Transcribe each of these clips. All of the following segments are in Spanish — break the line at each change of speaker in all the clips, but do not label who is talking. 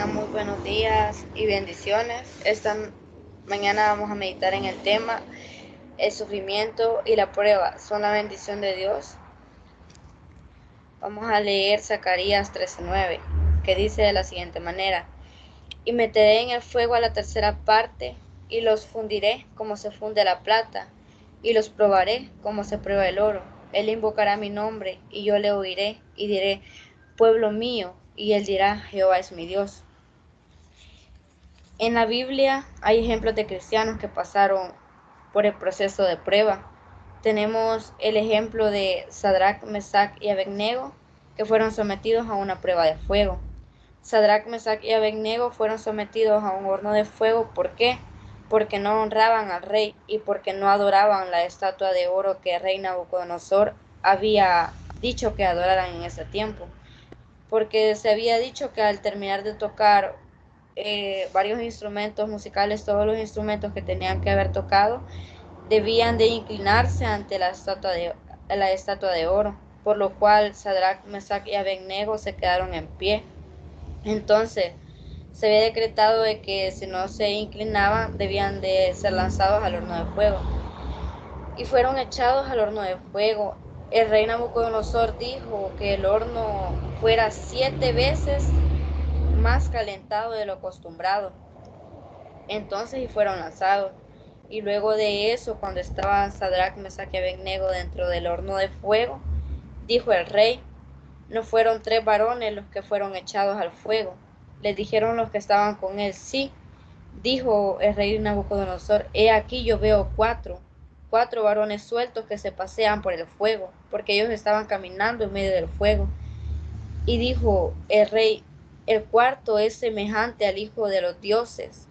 Tengan muy buenos días y bendiciones. Esta mañana vamos a meditar en el tema: el sufrimiento y la prueba son la bendición de Dios. Vamos a leer Zacarías 13:9, que dice de la siguiente manera: y meteré en el fuego a la tercera parte, y los fundiré como se funde la plata, y los probaré como se prueba el oro. Él invocará mi nombre, y yo le oiré, y diré: pueblo mío, y él dirá: Jehová es mi Dios. En la Biblia hay ejemplos de cristianos que pasaron por el proceso de prueba. Tenemos el ejemplo de Sadrach, Mesach y Abednego, que fueron sometidos a una prueba de fuego. Sadrach, Mesach y Abednego fueron sometidos a un horno de fuego. ¿Por qué? Porque no honraban al rey y porque no adoraban la estatua de oro que el rey Nabucodonosor había dicho que adoraran en ese tiempo. Porque se había dicho que al terminar de tocar varios instrumentos musicales, todos los instrumentos que tenían que haber tocado, debían de inclinarse ante la estatua de oro, por lo cual Sadrach, Mesach y Abednego se quedaron en pie. Entonces se había decretado de que si no se inclinaban debían de ser lanzados al horno de fuego, y fueron echados al horno de fuego. El rey Nabucodonosor dijo que el horno fuera 7 veces más calentado de lo acostumbrado. Entonces y fueron lanzados. Y luego de eso, cuando estaban Sadrach, Mesach y Abednego dentro del horno de fuego, dijo el rey: ¿no fueron 3 varones los que fueron echados al fuego? Les dijeron los que estaban con él: sí. Dijo el rey Nabucodonosor: he aquí yo veo 4 varones sueltos que se pasean por el fuego, porque ellos estaban caminando en medio del fuego. Y dijo el rey: el cuarto es semejante al hijo de los dioses.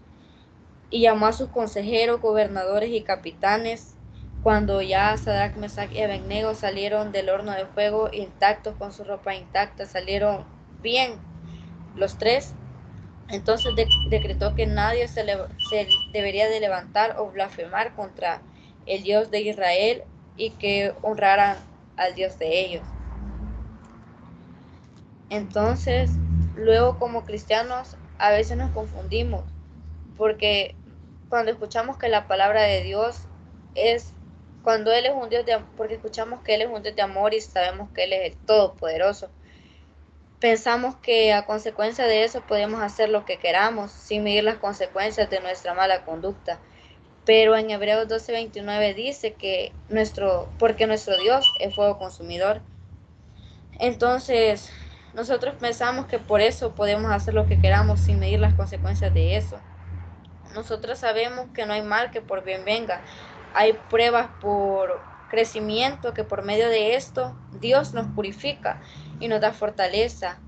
Y llamó a sus consejeros, gobernadores y capitanes. Cuando ya Sadrach, Mesach y Abednego salieron del horno de fuego intactos, con su ropa intacta, salieron bien los 3. Entonces decretó que nadie se debería de levantar o blasfemar contra el Dios de Israel, y que honraran al Dios de ellos. Entonces, luego, como cristianos a veces nos confundimos, porque cuando escuchamos que la palabra de Dios es, cuando Él es un Dios de, porque escuchamos que Él es un Dios de amor y sabemos que Él es el Todopoderoso, pensamos que a consecuencia de eso podemos hacer lo que queramos sin medir las consecuencias de nuestra mala conducta. Pero en Hebreos 12:29 dice que porque nuestro Dios es fuego consumidor. Entonces, nosotros pensamos que por eso podemos hacer lo que queramos sin medir las consecuencias de eso. Nosotros sabemos que no hay mal que por bien venga. Hay pruebas por crecimiento, que por medio de esto Dios nos purifica y nos da fortaleza,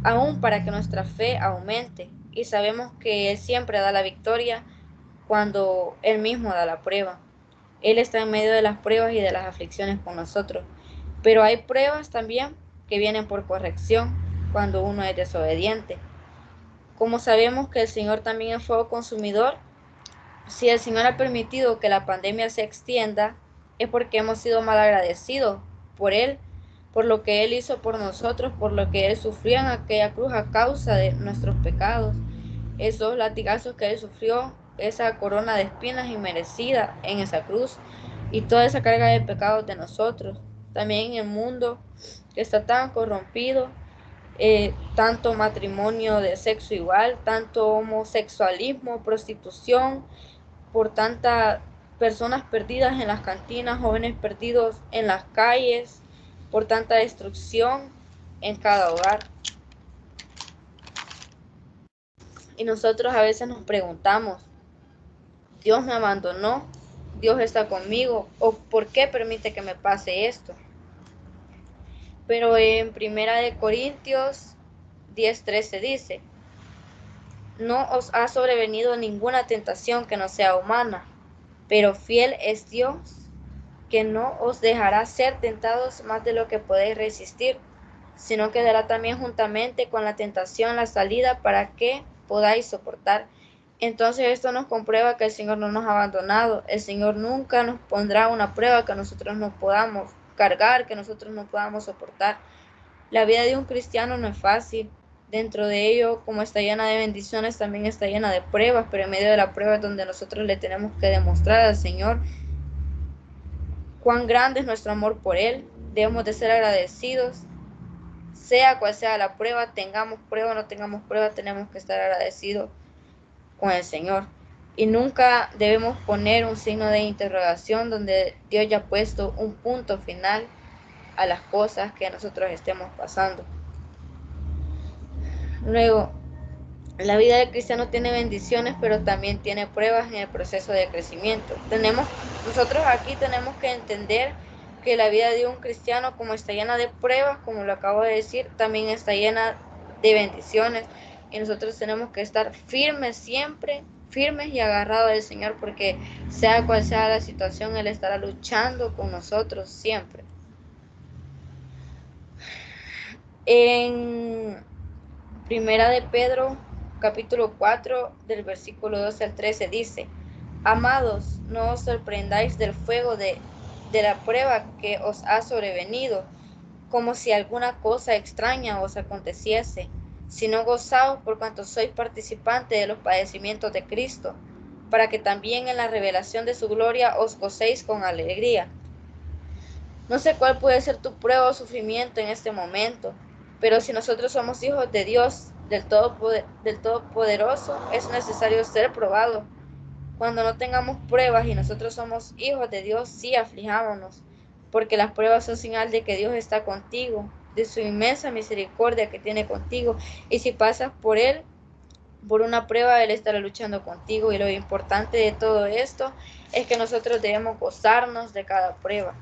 aún para que nuestra fe aumente. Y sabemos que Él siempre da la victoria cuando Él mismo da la prueba. Él está en medio de las pruebas y de las aflicciones con nosotros. Pero hay pruebas también que vienen por corrección cuando uno es desobediente. Como sabemos que el Señor también es fuego consumidor, si el Señor ha permitido que la pandemia se extienda, es porque hemos sido mal agradecidos por Él, por lo que Él hizo por nosotros, por lo que Él sufrió en aquella cruz a causa de nuestros pecados. Esos latigazos que Él sufrió, esa corona de espinas inmerecida en esa cruz, y toda esa carga de pecados de nosotros. También en el mundo que está tan corrompido, tanto matrimonio de sexo igual, tanto homosexualismo, prostitución, por tantas personas perdidas en las cantinas, jóvenes perdidos en las calles, por tanta destrucción en cada hogar. Y nosotros a veces nos preguntamos: ¿Dios me abandonó? ¿Dios está conmigo? ¿O por qué permite que me pase esto? Pero en 1 Corintios 10:13 dice: no os ha sobrevenido ninguna tentación que no sea humana, pero fiel es Dios, que no os dejará ser tentados más de lo que podéis resistir, sino que dará también juntamente con la tentación la salida para que podáis soportar. Entonces esto nos comprueba que el Señor no nos ha abandonado. El Señor nunca nos pondrá una prueba que nosotros no podamos cargar, que nosotros no podamos soportar. La vida de un cristiano no es fácil. Dentro de ello, como está llena de bendiciones, también está llena de pruebas, pero en medio de la prueba es donde nosotros le tenemos que demostrar al Señor cuán grande es nuestro amor por Él. Debemos de ser agradecidos, sea cual sea la prueba, tengamos prueba o no tengamos prueba, tenemos que estar agradecidos con el Señor. Y nunca debemos poner un signo de interrogación donde Dios ya ha puesto un punto final a las cosas que nosotros estemos pasando. Luego, la vida del cristiano tiene bendiciones, pero también tiene pruebas en el proceso de crecimiento. Nosotros aquí tenemos que entender que la vida de un cristiano, como está llena de pruebas, como lo acabo de decir, también está llena de bendiciones. Y nosotros tenemos que estar firmes siempre, firmes y agarrados del Señor, porque sea cual sea la situación, Él estará luchando con nosotros siempre. En Primera de Pedro, capítulo 4, del versículo 12 al 13 dice: Amados, no os sorprendáis del fuego de la prueba que os ha sobrevenido, como si alguna cosa extraña os aconteciese, sino gozaos por cuanto sois participantes de los padecimientos de Cristo, para que también en la revelación de su gloria os gocéis con alegría. No sé cuál puede ser tu prueba o sufrimiento en este momento, pero si nosotros somos hijos de Dios, del Todopoderoso, es necesario ser probados. Cuando no tengamos pruebas y nosotros somos hijos de Dios, sí aflijámonos, porque las pruebas son señal de que Dios está contigo, de su inmensa misericordia que tiene contigo. Y si pasas por una prueba, Él estará luchando contigo. Y lo importante de todo esto es que nosotros debemos gozarnos de cada prueba.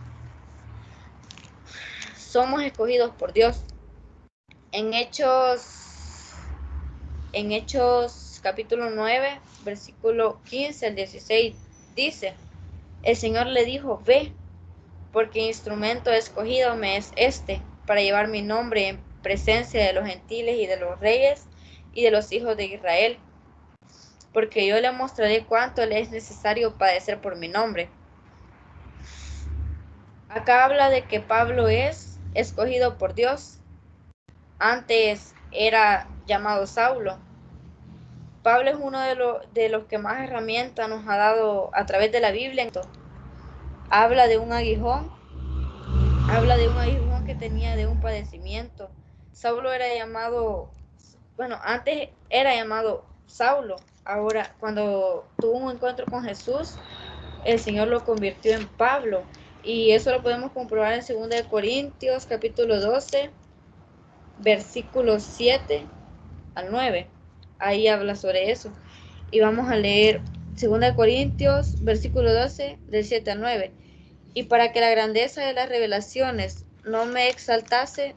Somos escogidos por Dios. En Hechos capítulo 9, versículo 15 al 16 dice: El Señor le dijo: Ve, porque instrumento escogido me es este, para llevar mi nombre en presencia de los gentiles y de los reyes y de los hijos de Israel, porque yo le mostraré cuánto le es necesario padecer por mi nombre. Acá habla de que Pablo es escogido por Dios. Antes era llamado Saulo. Pablo es uno de los que más herramientas nos ha dado a través de la Biblia. Habla de un aguijón, que tenía de un padecimiento. Saulo era llamado, antes era llamado Saulo. Ahora, cuando tuvo un encuentro con Jesús, el Señor lo convirtió en Pablo. Y eso lo podemos comprobar en 2 Corintios, capítulo 12, versículos 7 al 9. Ahí habla sobre eso. Y vamos a leer 2 Corintios, versículo 12, del 7 al 9. Y para que la grandeza de las revelaciones no me exaltase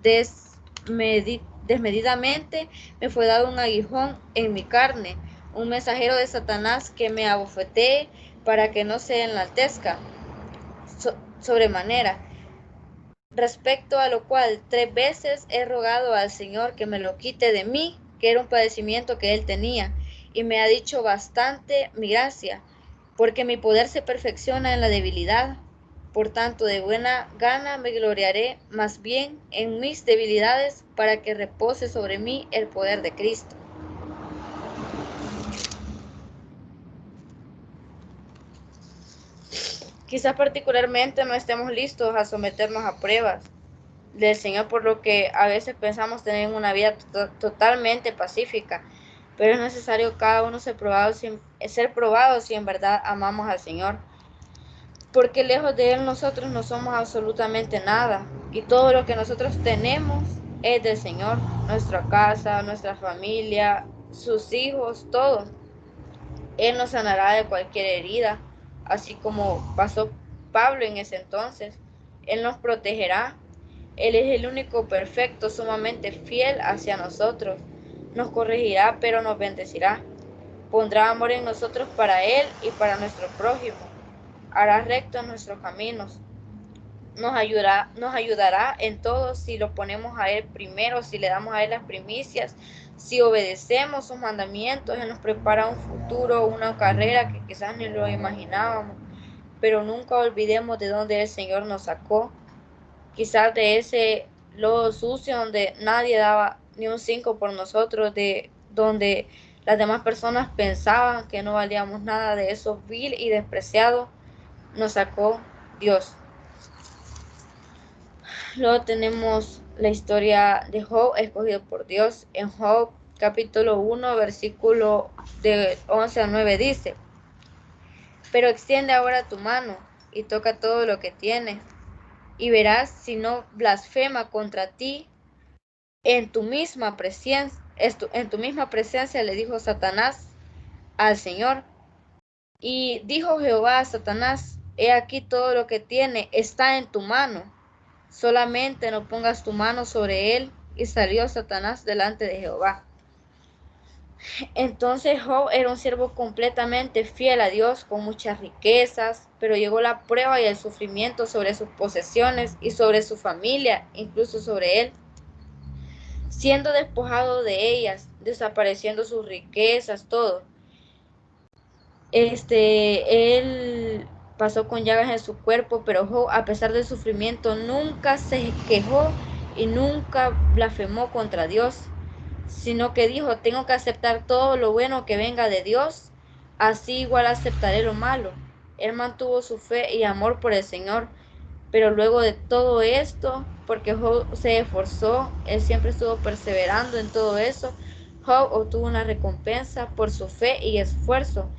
desmedidamente, me fue dado un aguijón en mi carne, un mensajero de Satanás que me abofetee para que no se enaltezca sobremanera. Respecto a lo cual 3 veces he rogado al Señor que me lo quite de mí, que era un padecimiento que él tenía, y me ha dicho: bastante mi gracia, porque mi poder se perfecciona en la debilidad. Por tanto, de buena gana me gloriaré más bien en mis debilidades, para que repose sobre mí el poder de Cristo. Quizás particularmente no estemos listos a someternos a pruebas del Señor, por lo que a veces pensamos tener una vida totalmente pacífica, pero es necesario cada uno ser probado si en verdad amamos al Señor, porque lejos de Él nosotros no somos absolutamente nada, y todo lo que nosotros tenemos es del Señor: nuestra casa, nuestra familia, sus hijos, todo. Él nos sanará de cualquier herida, así como pasó Pablo en ese entonces. Él nos protegerá. Él es el único perfecto, sumamente fiel hacia nosotros. Nos corregirá, pero nos bendecirá. Pondrá amor en nosotros para Él y para nuestro prójimo. Hará rectos nuestros caminos. Nos ayudará en todo si lo ponemos a Él primero, si le damos a Él las primicias, si obedecemos sus mandamientos. Él nos prepara un futuro, una carrera que quizás ni lo imaginábamos, pero nunca olvidemos de dónde el Señor nos sacó. Quizás de ese lodo sucio donde nadie ni un 5 por nosotros, de donde las demás personas pensaban que no valíamos nada, de eso vil y despreciado nos sacó Dios. Luego tenemos la historia de Job, escogido por Dios. En Job capítulo 1, versículo de 11 a 9 dice: pero extiende ahora tu mano y toca todo lo que tienes, y verás si no blasfema contra ti en tu misma presencia. Le dijo Satanás al Señor. Y dijo Jehová a Satanás: he aquí todo lo que tiene está en tu mano, solamente no pongas tu mano sobre él. Y salió Satanás delante de Jehová. Entonces Job era un siervo completamente fiel a Dios, con muchas riquezas, pero llegó la prueba y el sufrimiento sobre sus posesiones y sobre su familia, incluso sobre él, siendo despojado de ellas, desapareciendo sus riquezas, todo. Él pasó con llagas en su cuerpo, pero Job, a pesar del sufrimiento, nunca se quejó y nunca blasfemó contra Dios, sino que dijo: tengo que aceptar todo lo bueno que venga de Dios, así igual aceptaré lo malo. Él mantuvo su fe y amor por el Señor, pero luego de todo esto, porque Job se esforzó, él siempre estuvo perseverando en todo eso, Job obtuvo una recompensa por su fe y esfuerzo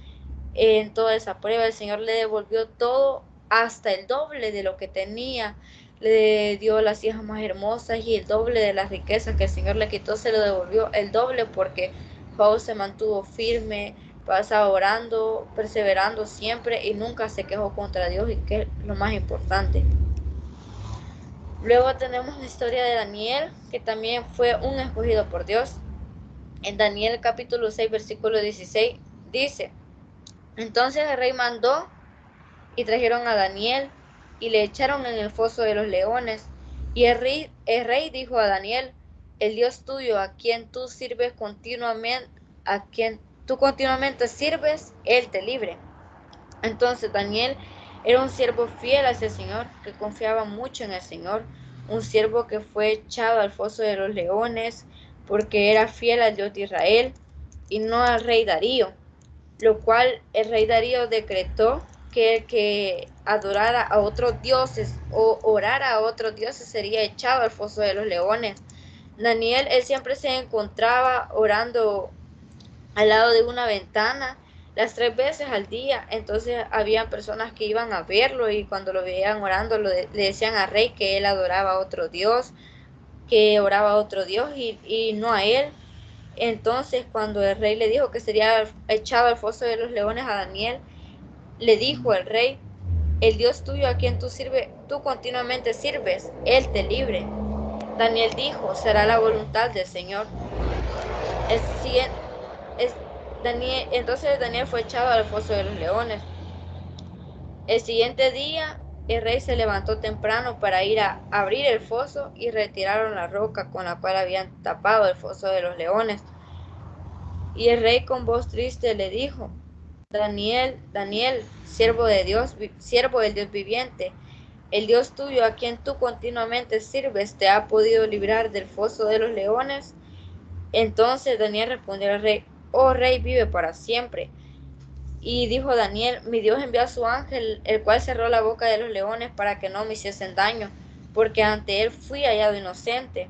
en toda esa prueba. El Señor le devolvió todo, hasta el doble de lo que tenía. Le dio las hijas más hermosas y el doble de las riquezas que el Señor le quitó, se lo devolvió el doble, porque Job se mantuvo firme, pasaba orando, perseverando siempre y nunca se quejó contra Dios, y que es lo más importante. Luego tenemos la historia de Daniel, que también fue un escogido por Dios. En Daniel capítulo 6, versículo 16 dice: entonces el rey mandó y trajeron a Daniel y le echaron en el foso de los leones. Y el rey dijo a Daniel: el Dios tuyo, a quien tú continuamente sirves, él te libre. Entonces Daniel era un siervo fiel a ese Señor, que confiaba mucho en el Señor, un siervo que fue echado al foso de los leones porque era fiel al Dios de Israel y no al rey Darío, lo cual el rey Darío decretó que el que adorara a otros dioses o orara a otros dioses sería echado al foso de los leones. Daniel, él siempre se encontraba orando al lado de una ventana las 3 veces al día. Entonces habían personas que iban a verlo y cuando lo veían orando le decían al rey que él adoraba a otro dios, que oraba a otro dios y no a él. Entonces cuando el rey le dijo que sería echado al foso de los leones a Daniel, le dijo el rey: el Dios tuyo, a quien tú continuamente sirves, él te libre. Daniel dijo: será la voluntad del Señor. El siguiente, entonces Daniel fue echado al foso de los leones. El siguiente día el rey se levantó temprano para ir a abrir el foso, y retiraron la roca con la cual habían tapado el foso de los leones. Y el rey con voz triste le dijo: Daniel, Daniel, siervo de Dios, siervo del Dios viviente, el Dios tuyo, a quien tú continuamente sirves, ¿te ha podido librar del foso de los leones? Entonces Daniel respondió al rey: oh rey, vive para siempre. Y dijo Daniel: mi Dios envió a su ángel, el cual cerró la boca de los leones para que no me hiciesen daño, porque ante él fui hallado inocente.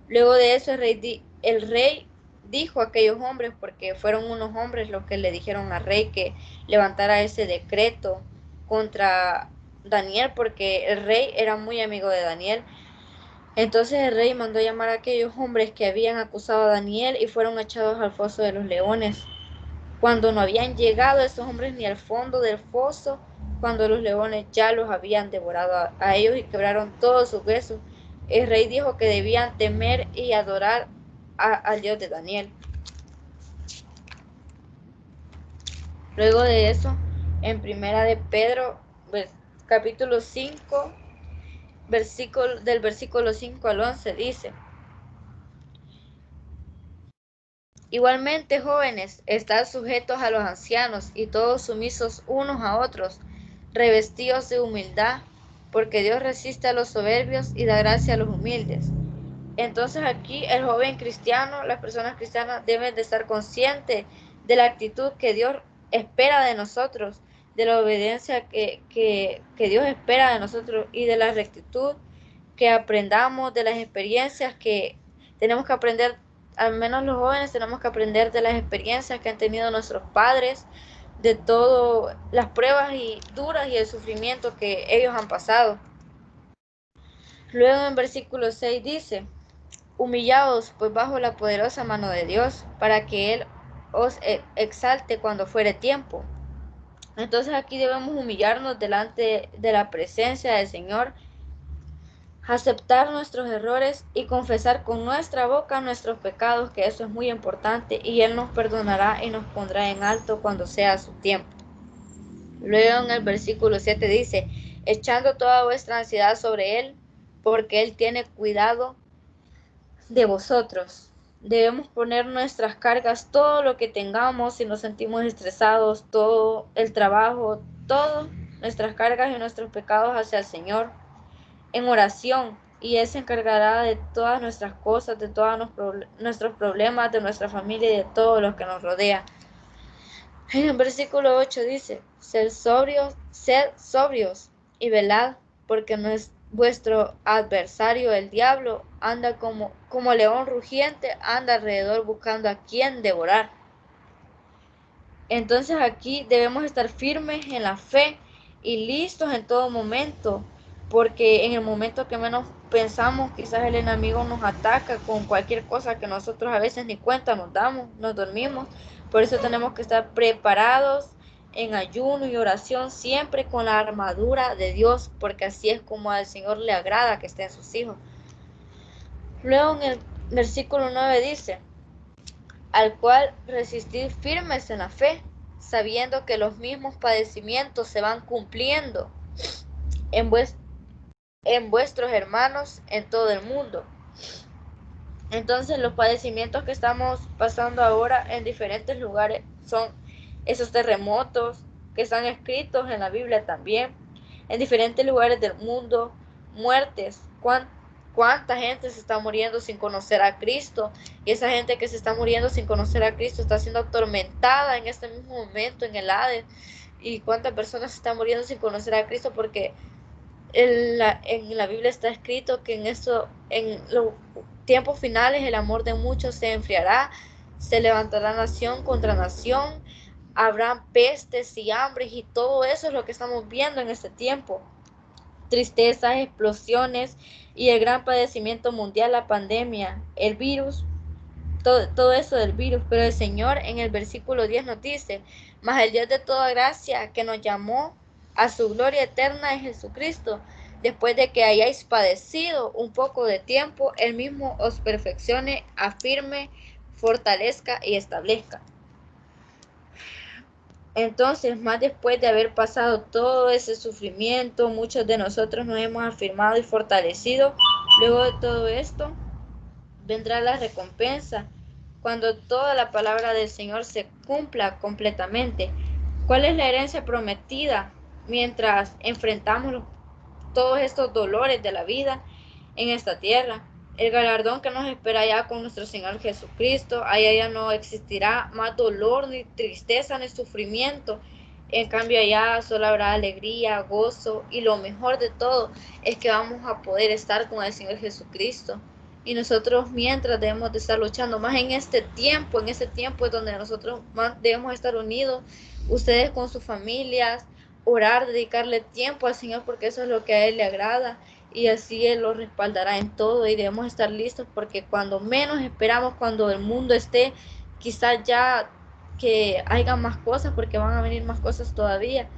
Luego de eso el rey dijo a aquellos hombres, porque fueron unos hombres los que le dijeron al rey que levantara ese decreto contra Daniel, porque el rey era muy amigo de Daniel. Entonces el rey mandó llamar a aquellos hombres que habían acusado a Daniel y fueron echados al foso de los leones. Cuando no habían llegado esos hombres ni al fondo del foso, cuando los leones ya los habían devorado a ellos y quebraron todos sus huesos, el rey dijo que debían temer y adorar al Dios de Daniel. Luego de eso, en primera de Pedro, capítulo 5, del versículo 5 al 11, dice: igualmente, jóvenes, estad sujetos a los ancianos y todos sumisos unos a otros, revestidos de humildad, porque Dios resiste a los soberbios y da gracia a los humildes. Entonces aquí el joven cristiano, las personas cristianas deben de estar conscientes de la actitud que Dios espera de nosotros, de la obediencia que Dios espera de nosotros y de la rectitud que aprendamos, de las experiencias que tenemos que aprender, al menos los jóvenes tenemos que aprender de las experiencias que han tenido nuestros padres, de todas las pruebas y duras y el sufrimiento que ellos han pasado. Luego en versículo 6 dice: humillaos pues bajo la poderosa mano de Dios, para que Él os exalte cuando fuere tiempo. Entonces aquí debemos humillarnos delante de la presencia del Señor, aceptar nuestros errores y confesar con nuestra boca nuestros pecados, que eso es muy importante, y Él nos perdonará y nos pondrá en alto cuando sea su tiempo. Luego en el versículo 7 dice: echando toda vuestra ansiedad sobre Él, porque Él tiene cuidado de vosotros. Debemos poner nuestras cargas, todo lo que tengamos, si nos sentimos estresados, todo el trabajo, todo nuestras cargas y nuestros pecados hacia el Señor en oración, y Él se encargará de todas nuestras cosas, de todos nuestros problemas, de nuestra familia y de todos los que nos rodean. En el versículo 8 dice: sed sobrios y velad, porque no es vuestro adversario el diablo anda como león rugiente, anda alrededor buscando a quien devorar. Entonces aquí debemos estar firmes en la fe y listos en todo momento, porque en el momento que menos pensamos, quizás el enemigo nos ataca con cualquier cosa que nosotros a veces ni cuenta nos damos, nos dormimos. Por eso tenemos que estar preparados en ayuno y oración, siempre con la armadura de Dios, porque así es como al Señor le agrada que estén sus hijos. Luego en el versículo 9 dice: al cual resistid firmes en la fe, sabiendo que los mismos padecimientos se van cumpliendo en, vuestros hermanos en todo el mundo. Entonces los padecimientos que estamos pasando ahora en diferentes lugares son esos terremotos que están escritos en la Biblia también, en diferentes lugares del mundo, muertes, cuánta gente se está muriendo sin conocer a Cristo, y esa gente que se está muriendo sin conocer a Cristo está siendo atormentada en este mismo momento en el Hades, y cuántas personas se están muriendo sin conocer a Cristo, porque en la Biblia está escrito que en los tiempos finales el amor de muchos se enfriará, se levantará nación contra nación, habrá pestes y hambres, y todo eso es lo que estamos viendo en este tiempo. Tristezas, explosiones y el gran padecimiento mundial, la pandemia, el virus, todo eso del virus. Pero el Señor en el versículo 10 nos dice: mas el Dios de toda gracia, que nos llamó a su gloria eterna en Jesucristo, después de que hayáis padecido un poco de tiempo, Él mismo os perfeccione, afirme, fortalezca y establezca. Entonces, más después de haber pasado todo ese sufrimiento, muchos de nosotros nos hemos afirmado y fortalecido. Luego de todo esto, vendrá la recompensa, cuando toda la palabra del Señor se cumpla completamente. ¿Cuál es la herencia prometida mientras enfrentamos todos estos dolores de la vida en esta tierra? El galardón que nos espera allá con nuestro Señor Jesucristo. Allá ya no existirá más dolor, ni tristeza, ni sufrimiento. En cambio allá solo habrá alegría, gozo, y lo mejor de todo es que vamos a poder estar con el Señor Jesucristo. Y nosotros mientras debemos de estar luchando más en este tiempo es donde nosotros más debemos estar unidos, ustedes con sus familias, orar, dedicarle tiempo al Señor, porque eso es lo que a Él le agrada, y así Él lo respaldará en todo. Y debemos estar listos, porque cuando menos esperamos, cuando el mundo esté quizás ya que haya más cosas, porque van a venir más cosas todavía,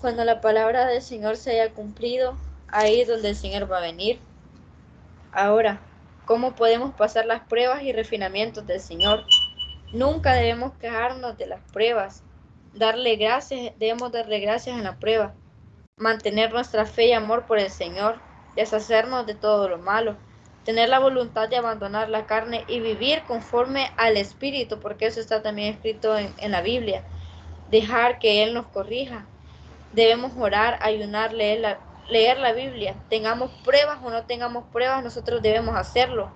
cuando la palabra del Señor se haya cumplido, ahí es donde el Señor va a venir. Ahora, ¿cómo podemos pasar las pruebas y refinamientos del Señor? Nunca debemos quejarnos de las pruebas. Debemos darle gracias en la prueba. Mantener nuestra fe y amor por el Señor. Deshacernos de todo lo malo. Tener la voluntad de abandonar la carne y vivir conforme al Espíritu, porque eso está también escrito en la Biblia. Dejar que Él nos corrija. Debemos orar, ayunar, leer leer la Biblia. Tengamos pruebas o no tengamos pruebas, nosotros debemos hacerlo.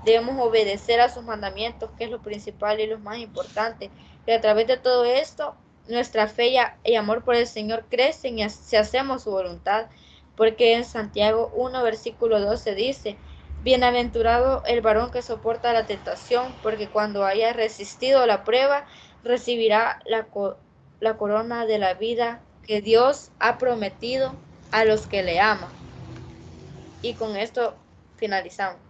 Debemos obedecer a sus mandamientos, que es lo principal y lo más importante. Y a través de todo esto, nuestra fe y amor por el Señor crecen y si hacemos su voluntad. Porque en Santiago 1, versículo 12 dice: bienaventurado el varón que soporta la tentación, porque cuando haya resistido la prueba, recibirá la corona de la vida que Dios ha prometido a los que le aman. Y con esto finalizamos.